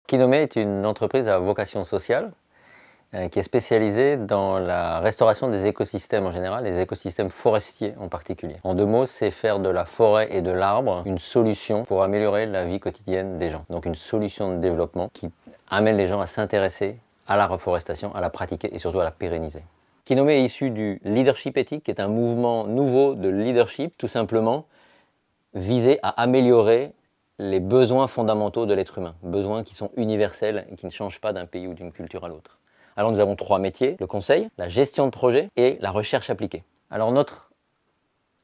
Kinome est une entreprise à vocation sociale qui est spécialisée dans la restauration des écosystèmes en général, les écosystèmes forestiers en particulier. En deux mots, c'est faire de la forêt et de l'arbre une solution pour améliorer la vie quotidienne des gens. Donc une solution de développement qui amène les gens à s'intéresser à la reforestation, à la pratiquer et surtout à la pérenniser. Kinome est issu du leadership éthique, qui est un mouvement nouveau de leadership, tout simplement visé à améliorer les besoins fondamentaux de l'être humain, besoins qui sont universels et qui ne changent pas d'un pays ou d'une culture à l'autre. Alors nous avons trois métiers, le conseil, la gestion de projet et la recherche appliquée. Alors notre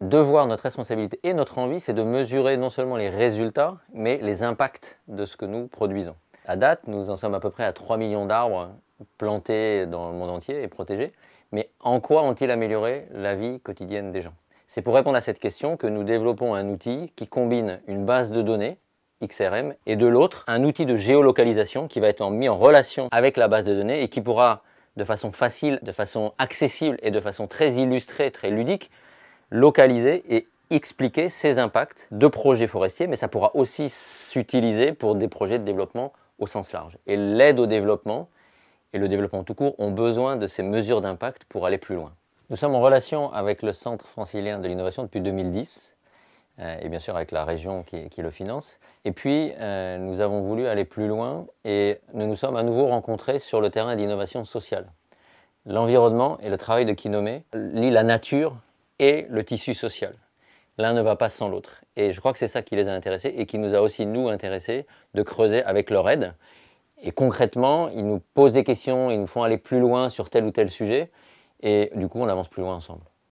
devoir, notre responsabilité et notre envie, c'est de mesurer non seulement les résultats, mais les impacts de ce que nous produisons. À date, nous en sommes à peu près à 3 millions d'arbres plantés dans le monde entier et protégés, mais en quoi ont-ils amélioré la vie quotidienne des gens? C'est pour répondre à cette question que nous développons un outil qui combine une base de données, XRM, et de l'autre, un outil de géolocalisation qui va être mis en relation avec la base de données et qui pourra, de façon facile, de façon accessible et de façon très illustrée, très ludique, localiser et expliquer ces impacts de projets forestiers, mais ça pourra aussi s'utiliser pour des projets de développement au sens large. Et l'aide au développement et le développement tout court ont besoin de ces mesures d'impact pour aller plus loin. Nous sommes en relation avec le Centre francilien de l'innovation depuis 2010, et bien sûr avec la région qui le finance. Et puis, nous avons voulu aller plus loin et nous nous sommes à nouveau rencontrés sur le terrain d'innovation sociale. L'environnement et le travail de Kinome lient la nature et le tissu social. L'un ne va pas sans l'autre. Et je crois que c'est ça qui les a intéressés et qui nous a aussi, nous, intéressés de creuser avec leur aide. Et concrètement, ils nous posent des questions, ils nous font aller plus loin sur tel ou tel sujet. Et du coup, on avance plus loin ensemble.